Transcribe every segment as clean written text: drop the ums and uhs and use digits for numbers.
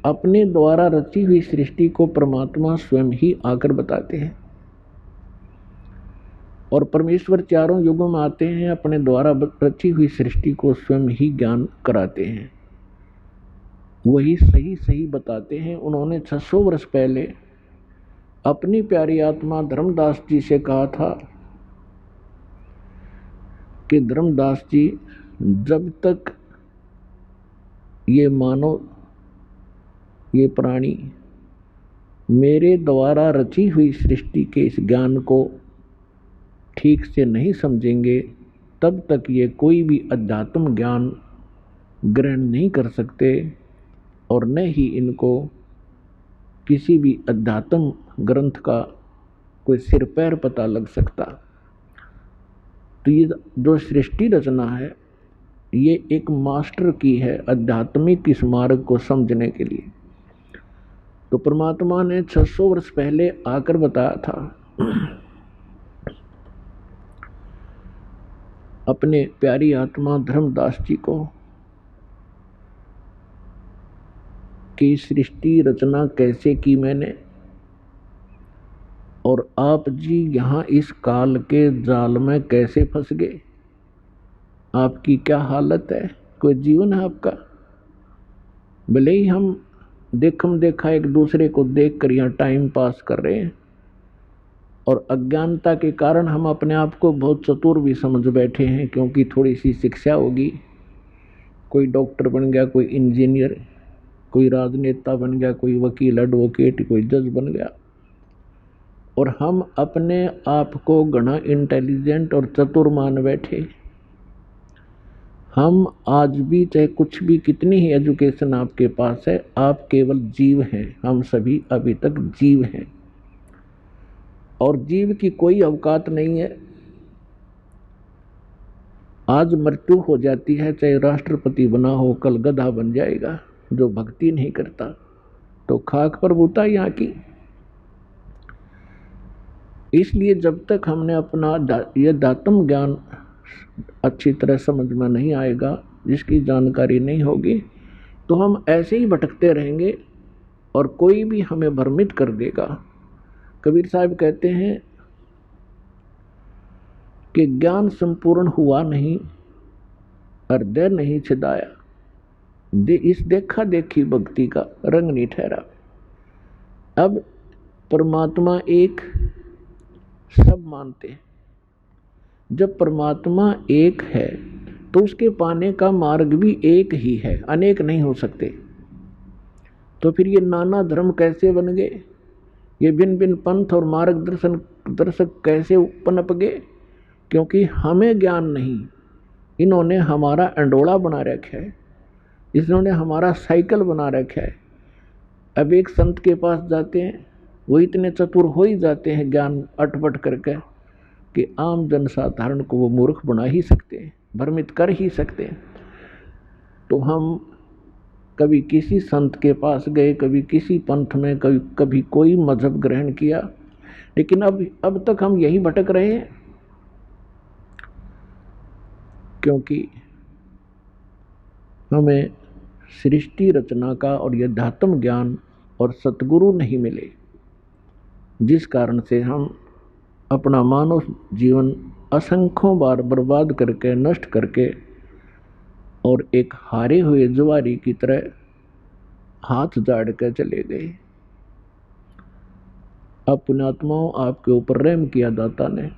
अपने द्वारा रची हुई सृष्टि को परमात्मा स्वयं ही आकर बताते हैं। और परमेश्वर चारों युगों में आते हैं, अपने द्वारा रची हुई सृष्टि को स्वयं ही ज्ञान कराते हैं, वही सही सही बताते हैं। उन्होंने 600 वर्ष पहले अपनी प्यारी आत्मा धर्मदास जी से कहा था कि धर्मदास जी, जब तक ये मानव, ये प्राणी मेरे द्वारा रची हुई सृष्टि के इस ज्ञान को ठीक से नहीं समझेंगे, तब तक ये कोई भी अध्यात्म ज्ञान ग्रहण नहीं कर सकते और न ही इनको किसी भी अध्यात्म ग्रंथ का कोई सिर पैर पता लग सकता। तो ये जो सृष्टि रचना है, ये एक मास्टर की है आध्यात्मिक इस मार्ग को समझने के लिए। तो परमात्मा ने 600 वर्ष पहले आकर बताया था अपने प्यारी आत्मा धर्मदास जी को कि सृष्टि रचना कैसे की मैंने, और आप जी यहाँ इस काल के जाल में कैसे फंस गए, आपकी क्या हालत है, कोई जीवन है आपका। भले ही हम देखम देखा एक दूसरे को देख कर यहाँ टाइम पास कर रहे हैं, और अज्ञानता के कारण हम अपने आप को बहुत चतुर भी समझ बैठे हैं, क्योंकि थोड़ी सी शिक्षा होगी, कोई डॉक्टर बन गया, कोई इंजीनियर, कोई राजनेता बन गया, कोई वकील एडवोकेट, कोई जज बन गया, और हम अपने आप को घना इंटेलिजेंट और चतुर मान बैठे। हम आज भी, चाहे कुछ भी, कितनी ही एजुकेशन आपके पास है, आप केवल जीव हैं। हम सभी अभी तक जीव हैं, और जीव की कोई औकात नहीं है। आज मृत्यु हो जाती है, चाहे राष्ट्रपति बना हो, कल गधा बन जाएगा। जो भक्ति नहीं करता तो खाक पर बूता यहाँ की। इसलिए जब तक हमने अपना ये दातम ज्ञान अच्छी तरह समझ में नहीं आएगा, जिसकी जानकारी नहीं होगी, तो हम ऐसे ही भटकते रहेंगे और कोई भी हमें भ्रमित कर देगा। कबीर साहब कहते हैं कि ज्ञान संपूर्ण हुआ नहीं, हृदय नहीं छिदाया, इस देखा देखी भक्ति का रंग नहीं ठहरा। अब परमात्मा एक सब मानते हैं। जब परमात्मा एक है तो उसके पाने का मार्ग भी एक ही है, अनेक नहीं हो सकते। तो फिर ये नाना धर्म कैसे बन गए, ये भिन्न भिन्न पंथ और मार्गदर्शक कैसे पनप गए? क्योंकि हमें ज्ञान नहीं, इन्होंने हमारा अंडोला बना रखा है, इन्होंने हमारा साइकिल बना रखा है। अब एक संत के पास जाते हैं, वो इतने चतुर हो ही जाते हैं ज्ञान अटपट करके कि आम जन साधारण को वो मूर्ख बना ही सकते हैं, भ्रमित कर ही सकते हैं। तो हम कभी किसी संत के पास गए, कभी किसी पंथ में, कभी कोई मजहब ग्रहण किया, लेकिन अब तक हम यही भटक रहे हैं, क्योंकि हमें सृष्टि रचना का और यह अध्यात्म ज्ञान और सतगुरु नहीं मिले, जिस कारण से हम अपना मानव जीवन असंख्यों बार बर्बाद करके, नष्ट करके, और एक हारे हुए जुआरी की तरह हाथ झाड़ कर चले गए। अब पुण्यात्माओं, आपके ऊपर रहम किया दाता ने,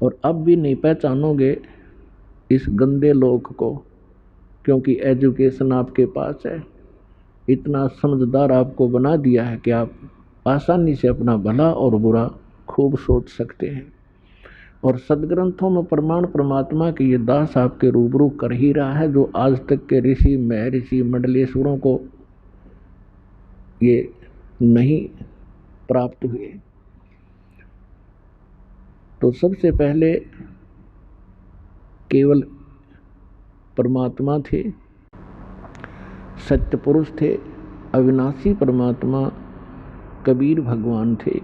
और अब भी नहीं पहचानोगे इस गंदे लोक को, क्योंकि एजुकेशन आपके पास है, इतना समझदार आपको बना दिया है कि आप आसानी से अपना भला और बुरा खूब सोच सकते हैं। और सदग्रंथों में प्रमाण परमात्मा के ये दास आपके रूबरू कर ही रहा है, जो आज तक के ऋषि, महर्षि, मंडलेश्वरों को ये नहीं प्राप्त हुए। तो सबसे पहले केवल परमात्मा थे, सत्य पुरुष थे, अविनाशी परमात्मा कबीर भगवान थे।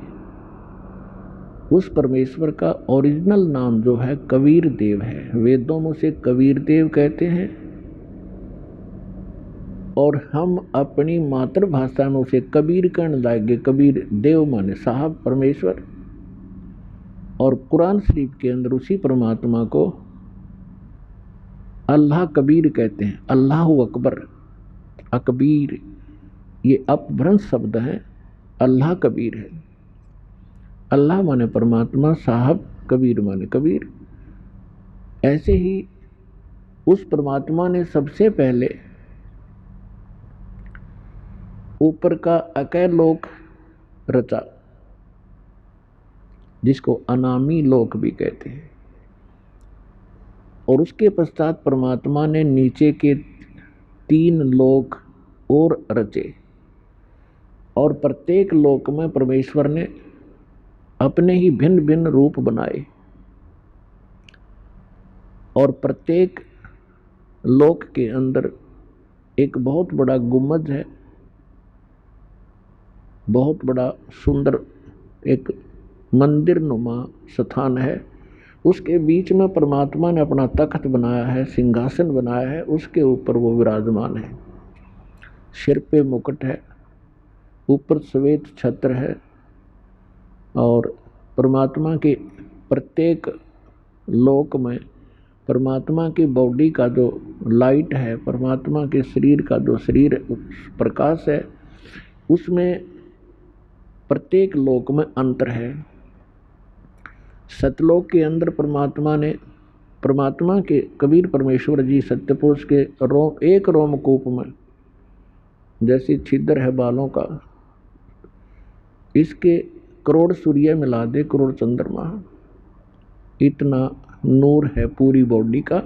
उस परमेश्वर का ओरिजिनल नाम जो है कबीर देव है। वेदों में उसे कबीर देव कहते हैं, और हम अपनी मातृभाषा में उसे कबीर कहने लागे। कबीर देव माने साहब परमेश्वर, और कुरान शरीफ के अंदर उसी परमात्मा को अल्लाह कबीर कहते हैं। अल्लाह अकबर, अकबीर ये अपभ्रंश शब्द है। अल्लाह कबीर है। अल्लाह माने परमात्मा, साहब कबीर माने कबीर। ऐसे ही उस परमात्मा ने सबसे पहले ऊपर का अकय लोक रचा, जिसको अनामी लोक भी कहते हैं, और उसके पश्चात परमात्मा ने नीचे के 3 लोक और रचे, और प्रत्येक लोक में परमेश्वर ने अपने ही भिन्न भिन्न रूप बनाए, और प्रत्येक लोक के अंदर एक बहुत बड़ा गुम्बद है, बहुत बड़ा सुंदर एक मंदिर नुमा स्थान है। उसके बीच में परमात्मा ने अपना तख्त बनाया है, सिंहासन बनाया है, उसके ऊपर वो विराजमान है। सिर पे मुकुट है, ऊपर श्वेत छत्र है, और परमात्मा के प्रत्येक लोक में परमात्मा की बॉडी का जो लाइट है, परमात्मा के शरीर का जो शरीर प्रकाश है, उसमें प्रत्येक लोक में अंतर है। सतलोक के अंदर परमात्मा के कबीर परमेश्वर जी सत्यपुरुष के एक रोमकूप में जैसी छिद्र है बालों का, इसके करोड़ सूर्य मिला दे, करोड़ चंद्रमा, इतना नूर है पूरी बॉडी का।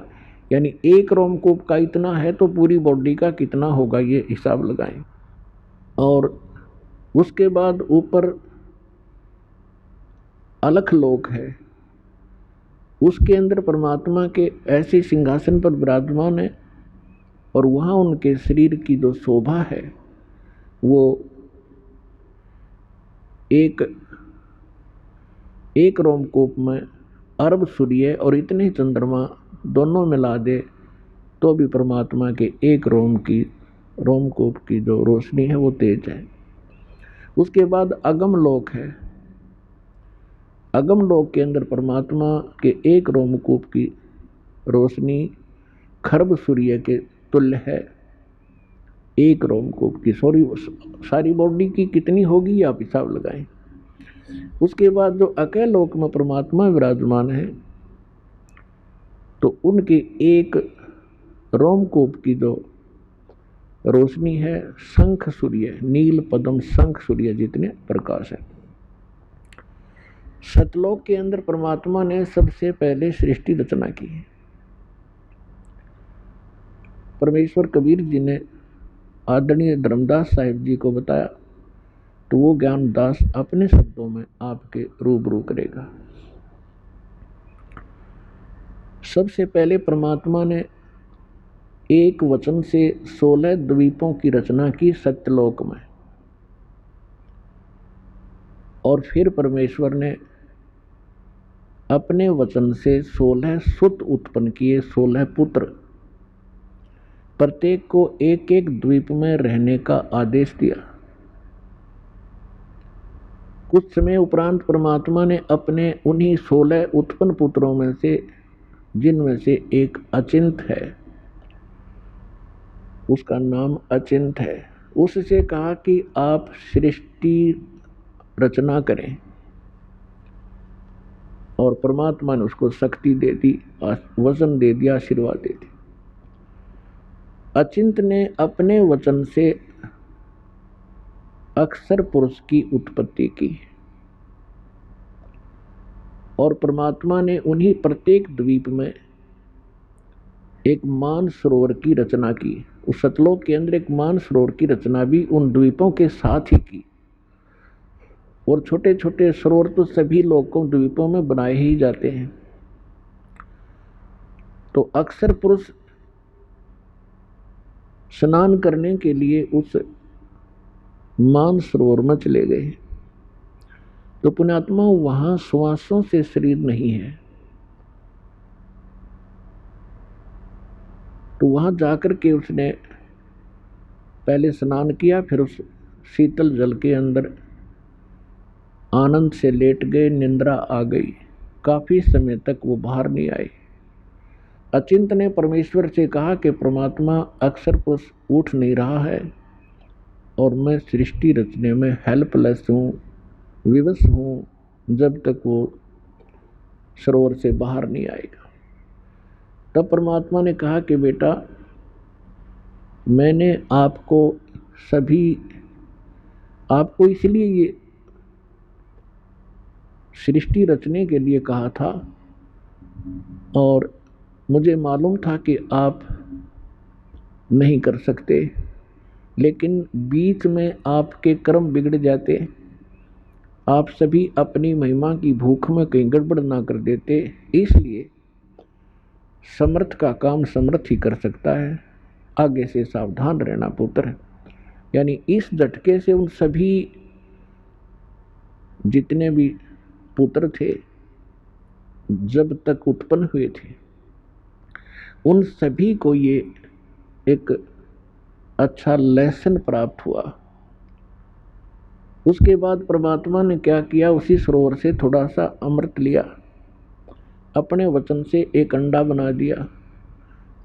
यानी एक रोमकूप का इतना है तो पूरी बॉडी का कितना होगा, ये हिसाब लगाएं। और उसके बाद ऊपर अलख लोक है, उसके अंदर परमात्मा के ऐसे सिंहासन पर विराजमान है, और वहाँ उनके शरीर की जो शोभा है वो एक रोमकूप में अरब सूर्य और इतने चंद्रमा दोनों मिला दे तो भी परमात्मा के एक रोमकूप की जो रोशनी है वो तेज है। उसके बाद अगम लोक है। अगम लोक के अंदर परमात्मा के एक रोमकूप की रोशनी खरब सूर्य के तुल्य है। एक रोमकूप की सारी बॉडी की कितनी होगी आप हिसाब लगाएं। उसके बाद जो अकय लोक में परमात्मा विराजमान है, तो उनके एक रोमकूप की जो रोशनी है शंख सूर्य, नील पद्म शंख सूर्य जितने प्रकाश है। सतलोक के अंदर परमात्मा ने सबसे पहले सृष्टि रचना की है। परमेश्वर कबीर जी ने आदरणीय धर्मदास साहिब जी को बताया, तो वो ज्ञानदास अपने शब्दों में आपके रूबरू करेगा। सबसे पहले परमात्मा ने एक वचन से 16 द्वीपों की रचना की सत्यलोक में, और फिर परमेश्वर ने अपने वचन से 16 सुत उत्पन्न किए, 16 पुत्र। प्रत्येक को एक एक द्वीप में रहने का आदेश दिया। कुछ समय उपरांत परमात्मा ने अपने उन्हीं 16 उत्पन्न पुत्रों में से, जिनमें से एक अचिंत है, उसका नाम अचिंत है, उससे कहा कि आप सृष्टि रचना करें, और परमात्मा ने उसको शक्ति दे दी, वचन दे दिया, आशीर्वाद दे दी। अचिंत ने अपने वचन से अक्षर पुरुष की उत्पत्ति की, और परमात्मा ने उन्हीं प्रत्येक द्वीप में एक मान सरोवर की रचना की। उस सतलोक के अंदर एक मान सरोवर की रचना भी उन द्वीपों के साथ ही की। और छोटे छोटे सरोवर तो सभी लोकों द्वीपों में बनाए ही जाते हैं। तो अक्षर पुरुष स्नान करने के लिए उस मान सरोवर में चले गए, तो पुण्यात्मा वहां श्वासों से शरीर नहीं है, तो वहां जाकर के उसने पहले स्नान किया, फिर उस शीतल जल के अंदर आनंद से लेट गए, निंद्रा आ गई। काफी समय तक वो बाहर नहीं आए। अचिंत ने परमेश्वर से कहा कि परमात्मा अक्सर पुरुष उठ नहीं रहा है और मैं सृष्टि रचने में हेल्पलेस हूँ, विवश हूँ, जब तक वो सरोवर से बाहर नहीं आएगा। तब परमात्मा ने कहा कि बेटा, मैंने आपको इसलिए ये सृष्टि रचने के लिए कहा था, और मुझे मालूम था कि आप नहीं कर सकते, लेकिन बीच में आपके कर्म बिगड़ जाते, आप सभी अपनी महिमा की भूख में कहीं गड़बड़ ना कर देते, इसलिए समर्थ का काम समर्थ ही कर सकता है, आगे से सावधान रहना पुत्र। यानी इस झटके से उन सभी जितने भी पुत्र थे जब तक उत्पन्न हुए थे, उन सभी को ये एक अच्छा लेसन प्राप्त हुआ। उसके बाद परमात्मा ने क्या किया, उसी सरोवर से थोड़ा सा अमृत लिया, अपने वचन से एक अंडा बना दिया।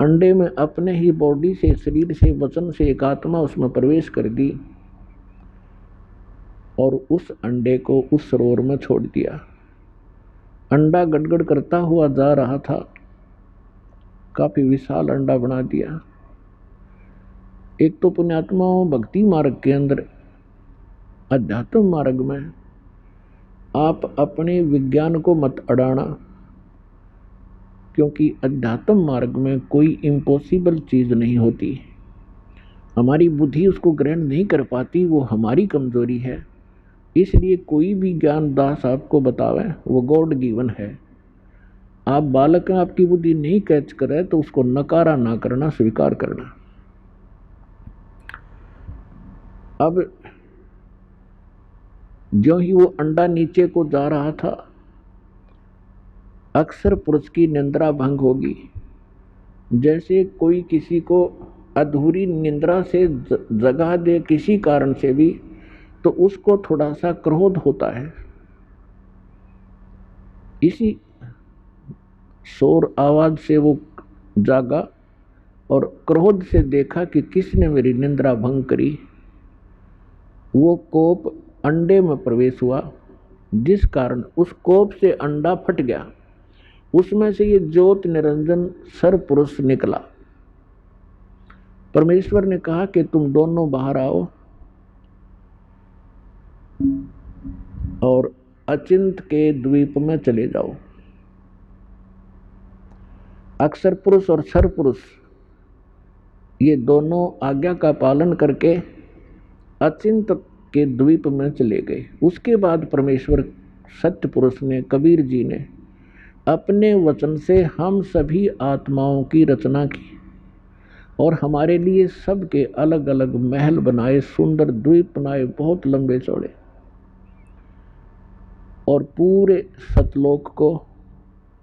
अंडे में अपने ही बॉडी से, शरीर से, वचन से एक आत्मा उसमें प्रवेश कर दी और उस अंडे को उस सरोवर में छोड़ दिया। अंडा गड़गड़ करता हुआ जा रहा था, काफी विशाल अंडा बना दिया। एक तो पुण्यात्माओं, भक्ति मार्ग के अंदर, अध्यात्म मार्ग में आप अपने विज्ञान को मत अड़ाना, क्योंकि अध्यात्म मार्ग में कोई इम्पॉसिबल चीज नहीं होती। हमारी बुद्धि उसको ग्रहण नहीं कर पाती, वो हमारी कमजोरी है। इसलिए कोई भी ज्ञान दास आपको बतावे वो गॉड गिवन है। आप बालक हैं, आपकी बुद्धि नहीं कैच करे तो उसको नकारा ना करना, स्वीकार करना। अब जो ही वो अंडा नीचे को जा रहा था, अक्सर पुरुष की निंद्रा भंग होगी। जैसे कोई किसी को अधूरी निंद्रा से जगा दे किसी कारण से भी, तो उसको थोड़ा सा क्रोध होता है। इसी शोर आवाज से वो जागा और क्रोध से देखा कि किसने मेरी निंद्रा भंग करी। वो कोप अंडे में प्रवेश हुआ, जिस कारण उस कोप से अंडा फट गया। उसमें से ये ज्योत निरंजन सर पुरुष निकला। परमेश्वर ने कहा कि तुम दोनों बाहर आओ और अचिंत के द्वीप में चले जाओ। अक्षर पुरुष और सर पुरुष ये दोनों आज्ञा का पालन करके अचिंत के द्वीप में चले गए। उसके बाद परमेश्वर सत्य पुरुष ने, कबीर जी ने अपने वचन से हम सभी आत्माओं की रचना की और हमारे लिए सबके अलग अलग महल बनाए, सुंदर द्वीप बनाए, बहुत लंबे चौड़े, और पूरे सतलोक को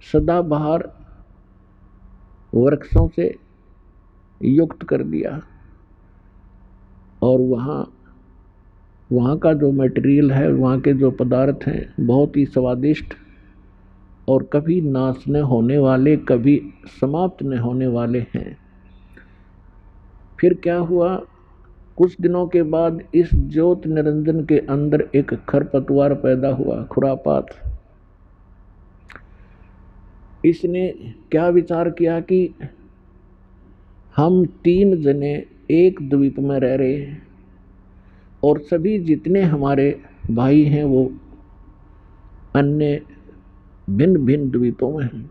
सदाबहार वृक्षों से युक्त कर दिया। और वहाँ का जो मटेरियल है, वहाँ के जो पदार्थ हैं, बहुत ही स्वादिष्ट और कभी नाश न होने वाले, कभी समाप्त न होने वाले हैं। फिर क्या हुआ, कुछ दिनों के बाद इस ज्योत निरंजन के अंदर एक खरपतवार पैदा हुआ, खुरापात। इसने क्या विचार किया कि हम 3 जने एक द्वीप में रह रहे हैं और सभी जितने हमारे भाई हैं वो अन्य भिन्न भिन्न द्वीपों में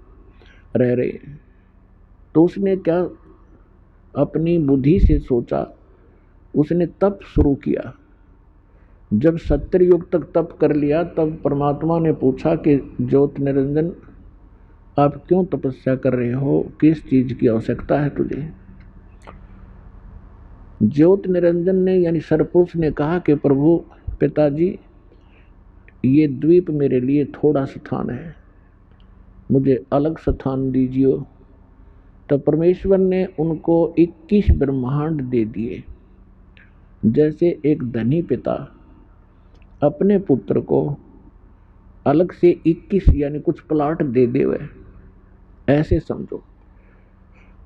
रह रहे हैं। तो उसने क्या अपनी बुद्धि से सोचा, उसने तप शुरू किया। जब 70 युग तक तप कर लिया, तब परमात्मा ने पूछा कि ज्योत निरंजन, आप क्यों तपस्या कर रहे हो, किस चीज की आवश्यकता है तुझे। ज्योत निरंजन ने यानी सरपुरुष ने कहा कि प्रभु पिताजी, ये द्वीप मेरे लिए थोड़ा स्थान है, मुझे अलग स्थान दीजिए। तो परमेश्वर ने उनको 21 ब्रह्मांड दे दिए। जैसे एक धनी पिता अपने पुत्र को अलग से 21 यानी कुछ प्लाट दे देवे, ऐसे समझो।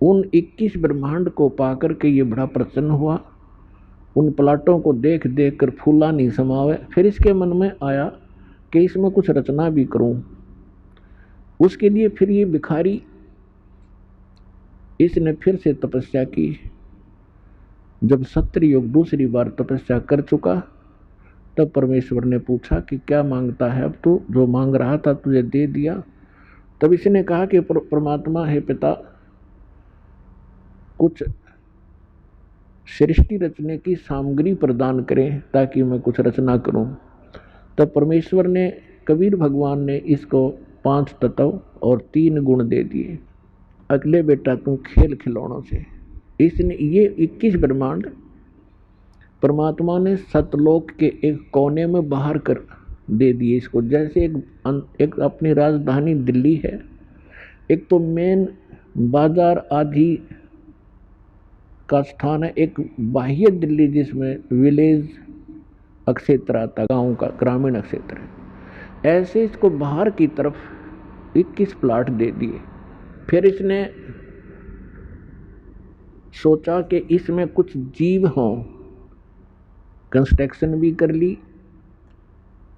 उन 21 ब्रह्मांड को पाकर के ये बड़ा प्रसन्न हुआ। उन प्लाटों को देख देख कर फूला नहीं समावे। फिर इसके मन में आया कि इसमें कुछ रचना भी करूं। उसके लिए फिर ये भिखारी, इसने फिर से तपस्या की। जब सत्ययुग दूसरी बार तपस्या कर चुका, तब परमेश्वर ने पूछा कि क्या मांगता है? अब तू जो मांग रहा था तुझे दे दिया। तब इसने कहा कि परमात्मा है पिता, कुछ सृष्टि रचने की सामग्री प्रदान करें ताकि मैं कुछ रचना करूं। तब परमेश्वर ने, कबीर भगवान ने इसको 5 तत्व और 3 गुण दे दिए। अगले बेटा तू खेल खिलौनों से। इसने ये 21 ब्रह्मांड परमात्मा ने सतलोक के एक कोने में बाहर कर दे दिए इसको। जैसे एक अपनी राजधानी दिल्ली है, एक तो मेन बाजार आदि का स्थान है, एक बाह्य दिल्ली जिसमें विलेज क्षेत्र आता, गांव का ग्रामीण क्षेत्र है। ऐसे इसको बाहर की तरफ 21 प्लाट दे दिए। फिर इसने सोचा कि इसमें कुछ जीव हों, कंस्ट्रक्शन भी कर ली।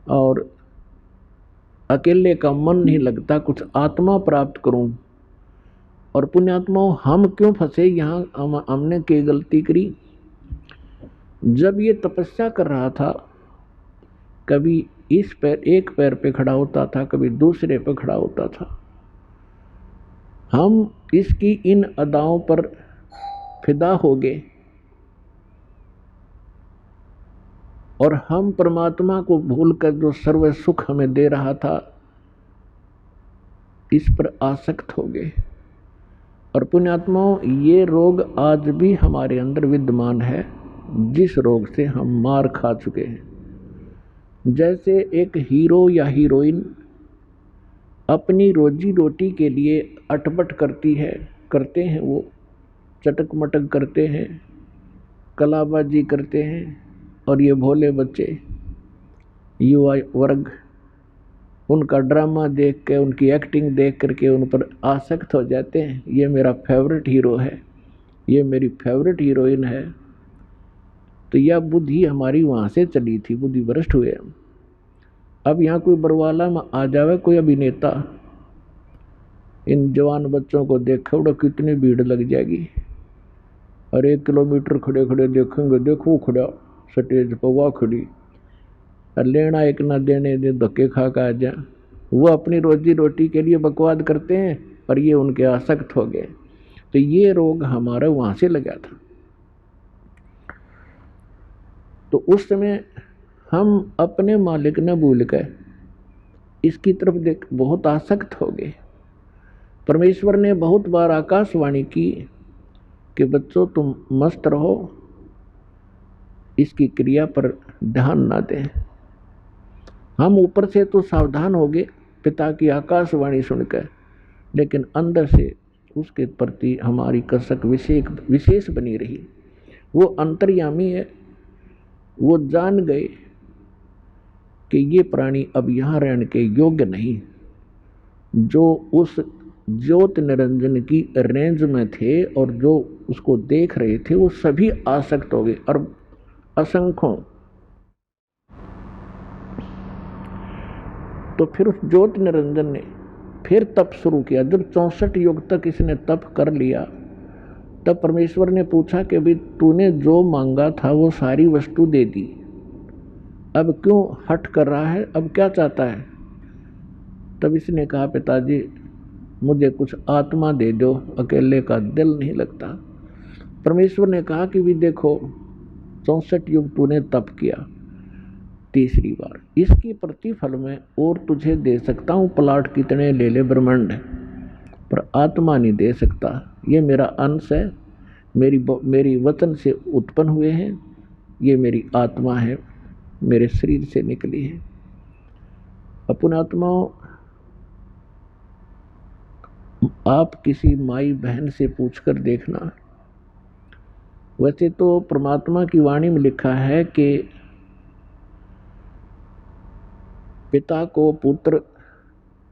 और अकेले का मन नहीं लगता, कुछ आत्मा प्राप्त करूं। और पुण्यात्माओं, हम क्यों फंसे यहाँ? हमने क्या गलती करी? जब ये तपस्या कर रहा था, कभी इस पैर, एक पैर पे खड़ा होता था, कभी दूसरे पे खड़ा होता था। हम इसकी इन अदाओं पर फिदा हो गए और हम परमात्मा को भूलकर जो सर्व सुख हमें दे रहा था, इस पर आसक्त हो गए। और पुण्यात्माओं, ये रोग आज भी हमारे अंदर विद्यमान है, जिस रोग से हम मार खा चुके हैं। जैसे एक हीरो या हीरोइन अपनी रोजी रोटी के लिए अटपट करते हैं, वो चटक मटक करते हैं, कलाबाजी करते हैं। और ये भोले बच्चे, युवा वर्ग, उनका ड्रामा देख के, उनकी एक्टिंग देख करके उन पर आसक्त हो जाते हैं। ये मेरा फेवरेट हीरो है, ये मेरी फेवरेट हीरोइन है। तो यह बुद्धि हमारी वहाँ से चली थी, बुद्धि भ्रष्ट हुए हम। अब यहाँ कोई बरवाला में आ जावे, कोई अभिनेता, इन जवान बच्चों को देखे उड़ा कितनी भीड़ लग जाएगी। और 1 किलोमीटर खड़े खड़े देखेंगे, देखो खड़ा स्टेज पर, वह खड़ी, और लेना एक ना देने दे, धक्के खा आ जा। वो अपनी रोजी रोटी के लिए बकवाद करते हैं, पर ये उनके आसक्त हो गए। तो ये रोग हमारा वहाँ से लगा था। तो उस समय हम अपने मालिक ने भूल गए, इसकी तरफ देख बहुत आसक्त हो गए। परमेश्वर ने बहुत बार आकाशवाणी की कि बच्चों तुम मस्त रहो, इसकी क्रिया पर ध्यान ना दें। हम ऊपर से तो सावधान हो गए पिता की आकाशवाणी सुनकर, लेकिन अंदर से उसके प्रति हमारी कसक विशेष बनी रही। वो अंतर्यामी है, वो जान गए कि ये प्राणी अब यहाँ रहने के योग्य नहीं। जो उस ज्योत निरंजन की रेंज में थे और जो उसको देख रहे थे, वो सभी आसक्त हो गए, और असंख्यों। तो फिर उस ज्योत निरंजन ने फिर तप शुरू किया। जब 64 युग तक इसने तप कर लिया, तब परमेश्वर ने पूछा कि भाई तूने जो मांगा था वो सारी वस्तु दे दी, अब क्यों हट कर रहा है, अब क्या चाहता है? तब इसने कहा पिताजी मुझे कुछ आत्मा दे दो, अकेले का दिल नहीं लगता। परमेश्वर ने कहा कि भी देखो 64 युग तूने तप किया, तीसरी बार इसकी प्रतिफल में और तुझे दे सकता हूँ, प्लाट कितने ले ले ब्रह्मांड, पर आत्मा नहीं दे सकता। ये मेरा अंश है, मेरी वचन से उत्पन्न हुए हैं, ये मेरी आत्मा है, मेरे शरीर से निकली है। अपन आत्माओं, आप किसी माई बहन से पूछकर देखना, वैसे तो परमात्मा की वाणी में लिखा है कि पिता को पुत्र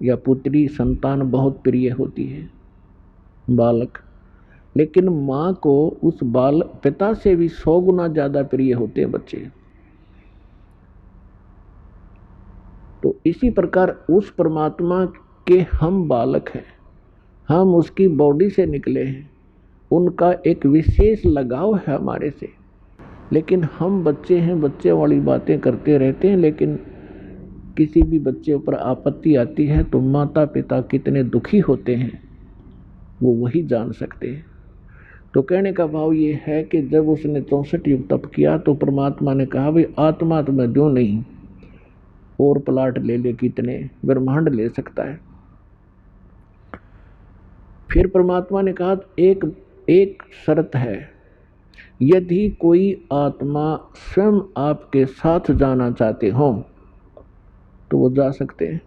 या पुत्री संतान बहुत प्रिय होती है, बालक, लेकिन माँ को उस पिता से भी 100 गुना ज्यादा प्रिय होते हैं बच्चे। तो इसी प्रकार उस परमात्मा के हम बालक हैं, हम उसकी बॉडी से निकले हैं, उनका एक विशेष लगाव है हमारे से, लेकिन हम बच्चे हैं, बच्चे वाली बातें करते रहते हैं। लेकिन किसी भी बच्चे पर आपत्ति आती है तो माता पिता कितने दुखी होते हैं वो वही जान सकते हैं। तो कहने का भाव ये है कि जब उसने 64 युग तप किया तो परमात्मा ने कहा भाई आत्मा तो मैं क्यों नहीं, और प्लाट ले ले, कितने ब्रह्मांड ले सकता है। फिर परमात्मा ने कहा एक शर्त है, यदि कोई आत्मा स्वयं आपके साथ जाना चाहते हो तो वो जा सकते हैं।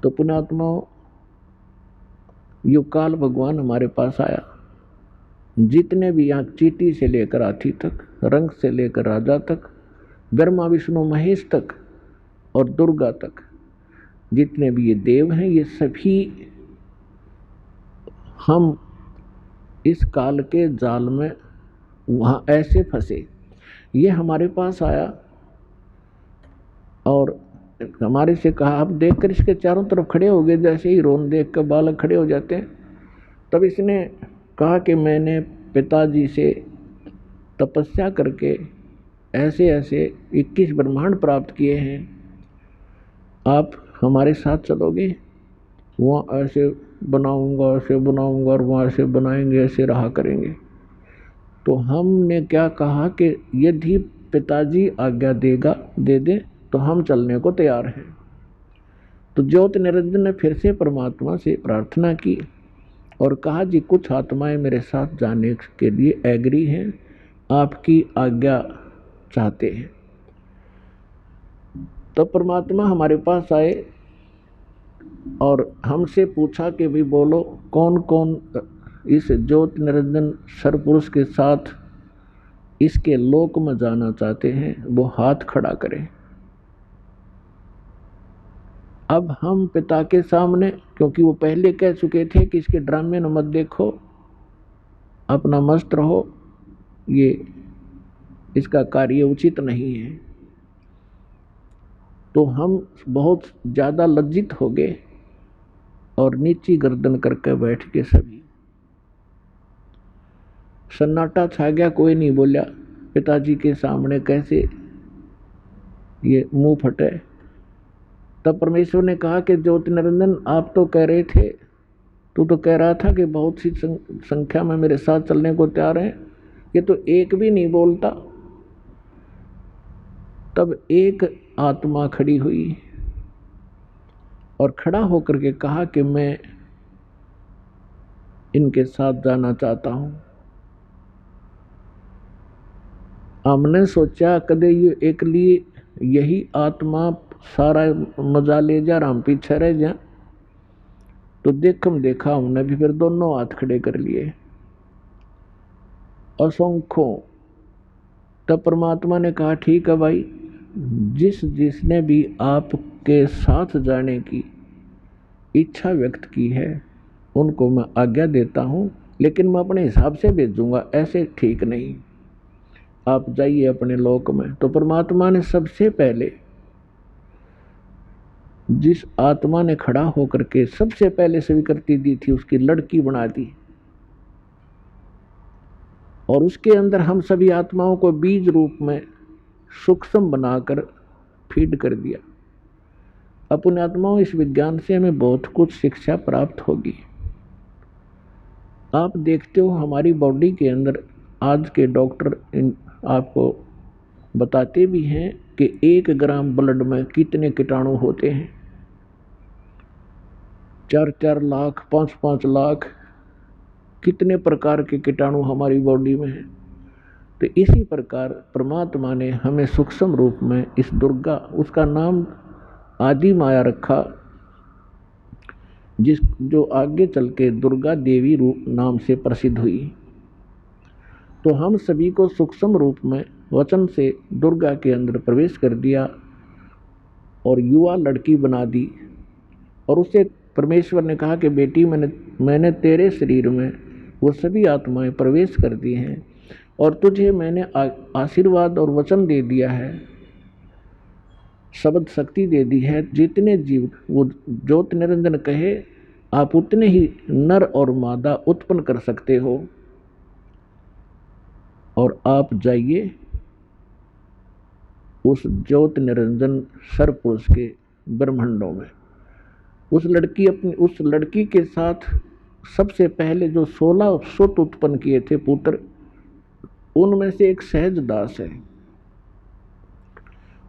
तो पुण्यात्मा युगकाल भगवान हमारे पास आया, जितने भी यहाँ चीटी से लेकर हाथी तक, रंग से लेकर राजा तक, ब्रह्मा विष्णु महेश तक और दुर्गा तक, जितने भी ये देव हैं, ये सभी हम इस काल के जाल में वहाँ ऐसे फंसे। ये हमारे पास आया और हमारे से कहा, आप देखकर इसके चारों तरफ खड़े हो गए, जैसे ही रोन देख कर बालक खड़े हो जाते हैं। तब इसने कहा कि मैंने पिताजी से तपस्या करके ऐसे ऐसे 21 ब्रह्मांड प्राप्त किए हैं, आप हमारे साथ चलोगे? वहाँ ऐसे बनाऊंगा, ऐसे बनाऊंगा, और वहाँ ऐसे बनाएंगे, ऐसे रहा करेंगे। तो हमने क्या कहा कि यदि पिताजी आज्ञा दे दे तो हम चलने को तैयार हैं। तो ज्योति निरंजन ने फिर से परमात्मा से प्रार्थना की और कहा, जी कुछ आत्माएं मेरे साथ जाने के लिए एग्री हैं, आपकी आज्ञा चाहते हैं। तो परमात्मा हमारे पास आए और हमसे पूछा कि भाई बोलो कौन कौन इस ज्योति निरंजन सरपुरुष के साथ इसके लोक में जाना चाहते हैं, वो हाथ खड़ा करें। अब हम पिता के सामने, क्योंकि वो पहले कह चुके थे कि इसके ड्रामे न मत देखो, अपना मस्त रहो, ये इसका कार्य उचित नहीं है। तो हम बहुत ज़्यादा लज्जित हो गए और नीची गर्दन करके बैठ के सभी सन्नाटा छा गया, कोई नहीं बोला। पिताजी के सामने कैसे ये मुंह फटे। तब परमेश्वर ने कहा कि ज्योति निरंजन, आप तो कह रहे थे, तू तो कह रहा था कि बहुत सी संख्या में मेरे साथ चलने को तैयार है, ये तो एक भी नहीं बोलता। तब एक आत्मा खड़ी हुई और खड़ा होकर के कहा कि मैं इनके साथ जाना चाहता हूं। हमने सोचा कदे ये एक लिए यही आत्मा सारा मजा ले जा, हम पीछे रह जा। तो देखा हमने भी फिर दोनों हाथ खड़े कर लिए असंख्यों। तब परमात्मा ने कहा, ठीक है भाई, जिसने भी आपके साथ जाने की इच्छा व्यक्त की है उनको मैं आज्ञा देता हूं, लेकिन मैं अपने हिसाब से भेजूंगा, ऐसे ठीक नहीं, आप जाइए अपने लोक में। तो परमात्मा ने सबसे पहले जिस आत्मा ने खड़ा होकर के सबसे पहले स्वीकृति दी थी उसकी लड़की बना दी और उसके अंदर हम सभी आत्माओं को बीज रूप में सूक्ष्म बनाकर फीड कर दिया। अपने आत्माओं, इस विज्ञान से हमें बहुत कुछ शिक्षा प्राप्त होगी। आप देखते हो हमारी बॉडी के अंदर आज के डॉक्टर आपको बताते भी हैं कि 1 ग्राम ब्लड में कितने कीटाणु होते हैं। 4-4 लाख, 5-5 लाख, कितने प्रकार के कीटाणु हमारी बॉडी में हैं। तो इसी प्रकार परमात्मा ने हमें सूक्ष्म रूप में इस दुर्गा, उसका नाम आदि माया रखा, जिस जो आगे चल के दुर्गा देवी रूप नाम से प्रसिद्ध हुई। तो हम सभी को सूक्ष्म रूप में वचन से दुर्गा के अंदर प्रवेश कर दिया और युवा लड़की बना दी। और उसे परमेश्वर ने कहा कि बेटी, मैंने तेरे शरीर में वो सभी आत्माएं प्रवेश कर दी हैं और तुझे मैंने आशीर्वाद और वचन दे दिया है, शब्द शक्ति दे दी है। जितने जीव वो ज्योत निरंजन कहे आप उतने ही नर और मादा उत्पन्न कर सकते हो। और आप जाइए उस ज्योत निरंजन सर्वपुरुष के ब्रह्मांडों में। उस लड़की के साथ सबसे पहले जो 16 सुत उत्पन्न किए थे पुत्र, उनमें से एक सहज दास है।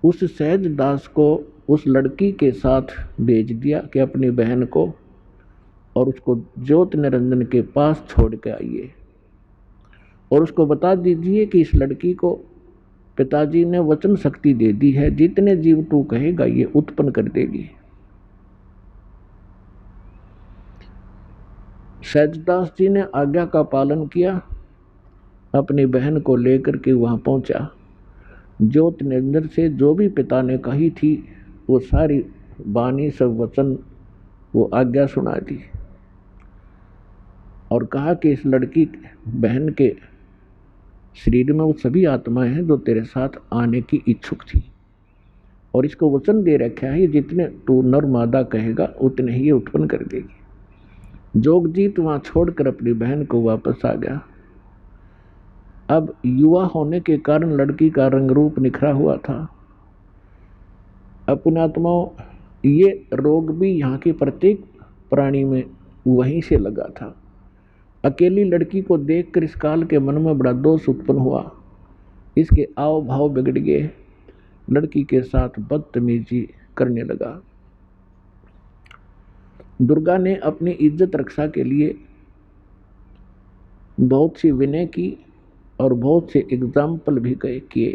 उस सहज दास को उस लड़की के साथ भेज दिया कि अपनी बहन को और उसको ज्योत निरंजन के पास छोड़ के आइए और उसको बता दीजिए कि इस लड़की को पिताजी ने वचन शक्ति दे दी है, जितने जीव तू कहेगा ये उत्पन्न कर देगी। सहजदास जी ने आज्ञा का पालन किया, अपनी बहन को लेकर के वहां पहुंचा। ज्योत निरंजन से जो भी पिता ने कही थी वो सारी वाणी सब वचन वो आज्ञा सुना दी और कहा कि इस लड़की बहन के शरीर में वो सभी आत्माएं हैं जो तेरे साथ आने की इच्छुक थी और इसको वचन दे रखा है जितने तू नर मादा कहेगा उतने ही ये उत्पन्न कर देगी। जोगजीत वहां छोड़कर अपनी बहन को वापस आ गया। अब युवा होने के कारण लड़की का रंग रूप निखरा हुआ था। अपने आत्माओं, ये रोग भी यहाँ के प्रत्येक प्राणी में वहीं से लगा था। अकेली लड़की को देखकर इस काल के मन में बड़ा दोष उत्पन्न हुआ, इसके आव भाव बिगड़ गए, लड़की के साथ बदतमीजी करने लगा। दुर्गा ने अपनी इज्जत रक्षा के लिए बहुत सी विनय की और बहुत से एग्जाम्पल भी किए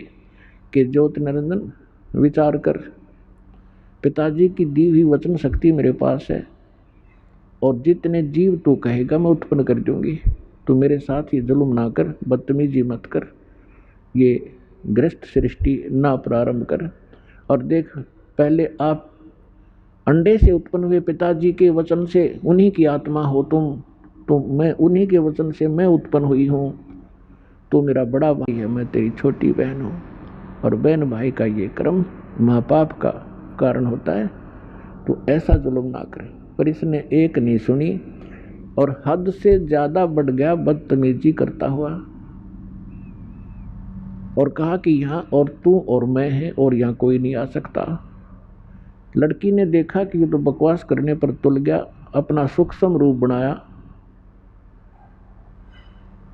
कि ज्योत निरंजन विचार कर, पिताजी की दी हुई वचन शक्ति मेरे पास है और जितने जीव तू कहेगा मैं उत्पन्न कर दूंगी। तू मेरे साथ ही जुल्म ना कर, बदतमीजी मत कर, ये ग्रस्त सृष्टि ना प्रारंभ कर। और देख, पहले आप अंडे से उत्पन्न हुए पिताजी के वचन से उन्हीं की आत्मा हो तुम, तो मैं उन्हीं के वचन से मैं उत्पन्न हुई हूँ। तू मेरा बड़ा भाई है, मैं तेरी छोटी बहन हूँ और बहन भाई का ये क्रम महापाप का कारण होता है, तो ऐसा जुल्म ना करे। पर इसने एक नहीं सुनी और हद से ज्यादा बढ़ गया बदतमीजी करता हुआ और कहा कि यहाँ और तू और मैं है और यहाँ कोई नहीं आ सकता। लड़की ने देखा कि ये तो बकवास करने पर तुल गया, अपना सूक्ष्म रूप बनाया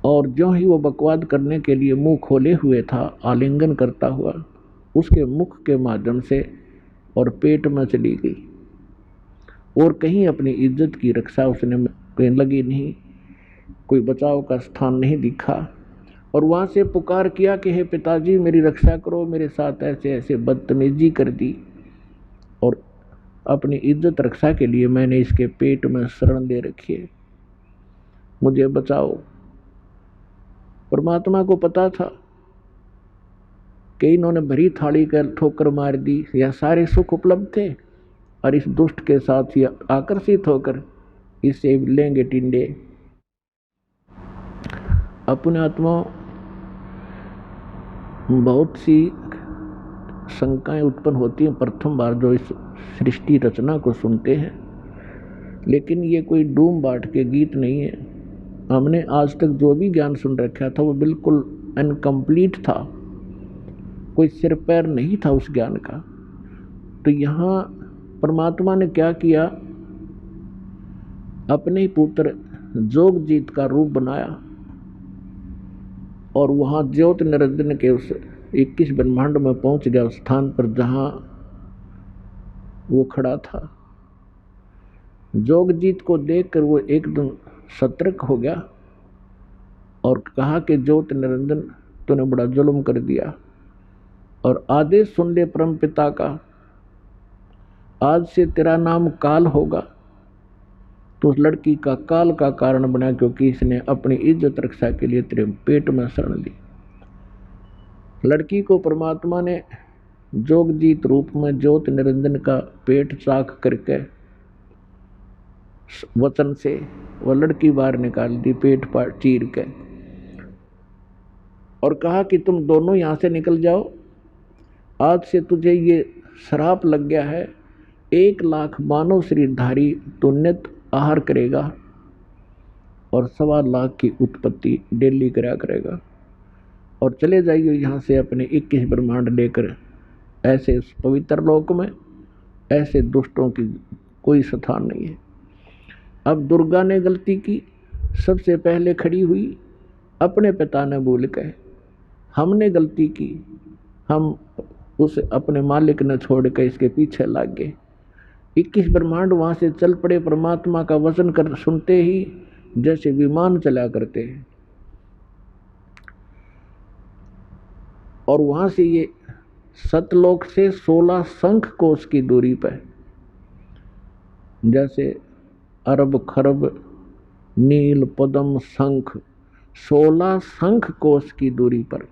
और जो ही वो बकवास करने के लिए मुंह खोले हुए था, आलिंगन करता हुआ उसके मुख के माध्यम से और पेट में चली गई और कहीं अपनी इज्जत की रक्षा उसने कहीं लगी नहीं, कोई बचाव का स्थान नहीं दिखा। और वहां से पुकार किया कि हे पिताजी मेरी रक्षा करो, मेरे साथ ऐसे ऐसे बदतमीजी कर दी और अपनी इज्जत रक्षा के लिए मैंने इसके पेट में शरण दे रखी है, मुझे बचाओ। परमात्मा को पता था कि इन्होंने भरी थाली कर ठोकर मार दी, या सारे सुख उपलब्ध थे और इस दुष्ट के साथ ही आकर्षित होकर इससे लेंगे टिंडे। अपने आत्मा बहुत सी शंकाएं उत्पन्न होती हैं प्रथम बार जो इस सृष्टि रचना को सुनते हैं, लेकिन ये कोई डूम बाट के गीत नहीं है। हमने आज तक जो भी ज्ञान सुन रखा था वो बिल्कुल इनकम्प्लीट था, कोई सिर पैर नहीं था उस ज्ञान का। तो यहाँ परमात्मा ने क्या किया, अपने ही पुत्र जोगजीत का रूप बनाया और वहाँ ज्योत निरंजन के उस 21 ब्रह्मांड में पहुँच गया, उस स्थान पर जहाँ वो खड़ा था। जोगजीत को देखकर वो एकदम सतर्क हो गया और कहा कि ज्योत निरंजन तूने बड़ा जुल्म कर दिया और आदेश सुन ले परम पिता का, आज से तेरा नाम काल होगा तो उस लड़की का काल का कारण बना, क्योंकि इसने अपनी इज्जत रक्षा के लिए तेरे पेट में शरण ली। लड़की को परमात्मा ने जोगजीत रूप में ज्योत निरंजन का पेट चाक करके वचन से वह लड़की बाहर निकाल दी, पेट पर चीर के, और कहा कि तुम दोनों यहां से निकल जाओ। आज से तुझे ये श्राप लग गया है, 1,00,000 मानव शरीरधारी तू नित्य आहार करेगा और 1,25,000 की उत्पत्ति डेली करा करेगा, और चले जाइए यहाँ से अपने 21 ब्रह्मांड लेकर। ऐसे उस पवित्र लोक में ऐसे दुष्टों की कोई स्थान नहीं है। अब दुर्गा ने गलती की, सबसे पहले खड़ी हुई, अपने पिता ने भूल के। हमने गलती की, हम उस अपने मालिक ने छोड़ के इसके पीछे लग गए। 21 ब्रह्मांड वहां से चल पड़े, परमात्मा का वचन कर सुनते ही जैसे विमान चला करते हैं। और वहां से ये सतलोक से 16 शंख कोश की दूरी पर, जैसे अरब खरब नील पद्म शंख, 16 शंख कोश की दूरी पर,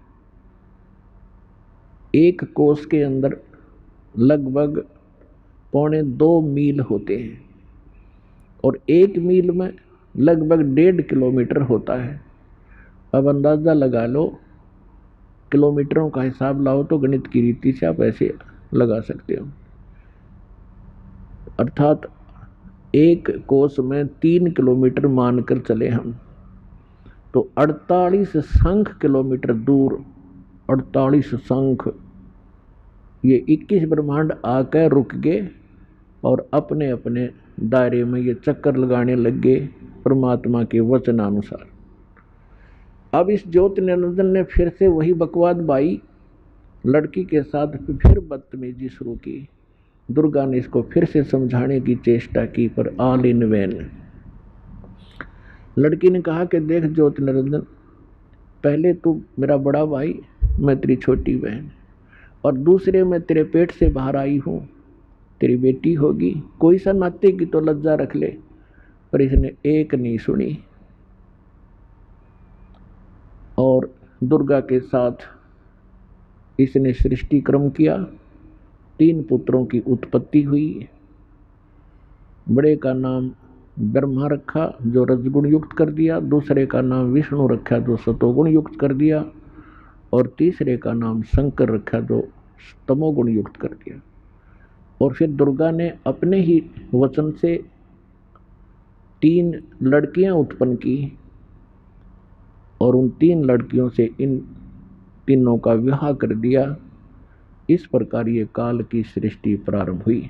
एक कोश के अंदर लगभग 2.25 मील होते हैं, और 1 मील में लगभग 1.5 किलोमीटर होता है। अब अंदाजा लगा लो, किलोमीटरों का हिसाब लाओ तो गणित की रीति से आप ऐसे लगा सकते हो। अर्थात एक कोस में 3 किलोमीटर मानकर चले हम, तो 48 शंख किलोमीटर दूर, 48 शंख, ये 21 ब्रह्मांड आकर रुक गए और अपने अपने दायरे में ये चक्कर लगाने लग गए परमात्मा के वचनानुसार। अब इस ज्योति निरंजन ने फिर से वही बकवाद बाई, लड़की के साथ फिर बदतमीजी शुरू की। दुर्गा ने इसको फिर से समझाने की चेष्टा की, पर ऑल इन वैन। लड़की ने कहा कि देख ज्योति निरंजन, पहले तू मेरा बड़ा भाई, मैं तेरी छोटी बहन, और दूसरे मैं तेरे पेट से बाहर आई हूँ, तेरी बेटी होगी, कोई सा नाते की तो लज्जा रख ले। पर इसने एक नहीं सुनी, और दुर्गा के साथ इसने सृष्टि क्रम किया। 3 पुत्रों की उत्पत्ति हुई। बड़े का नाम ब्रह्मा रखा जो रजगुण युक्त कर दिया, दूसरे का नाम विष्णु रखा जो सतोगुण युक्त कर दिया, और तीसरे का नाम शंकर रखा जो तमोगुण युक्त कर दिया। और फिर दुर्गा ने अपने ही वचन से 3 लड़कियां उत्पन्न की, और उन 3 लड़कियों से इन तीनों का विवाह कर दिया। इस प्रकार ये काल की सृष्टि प्रारंभ हुई।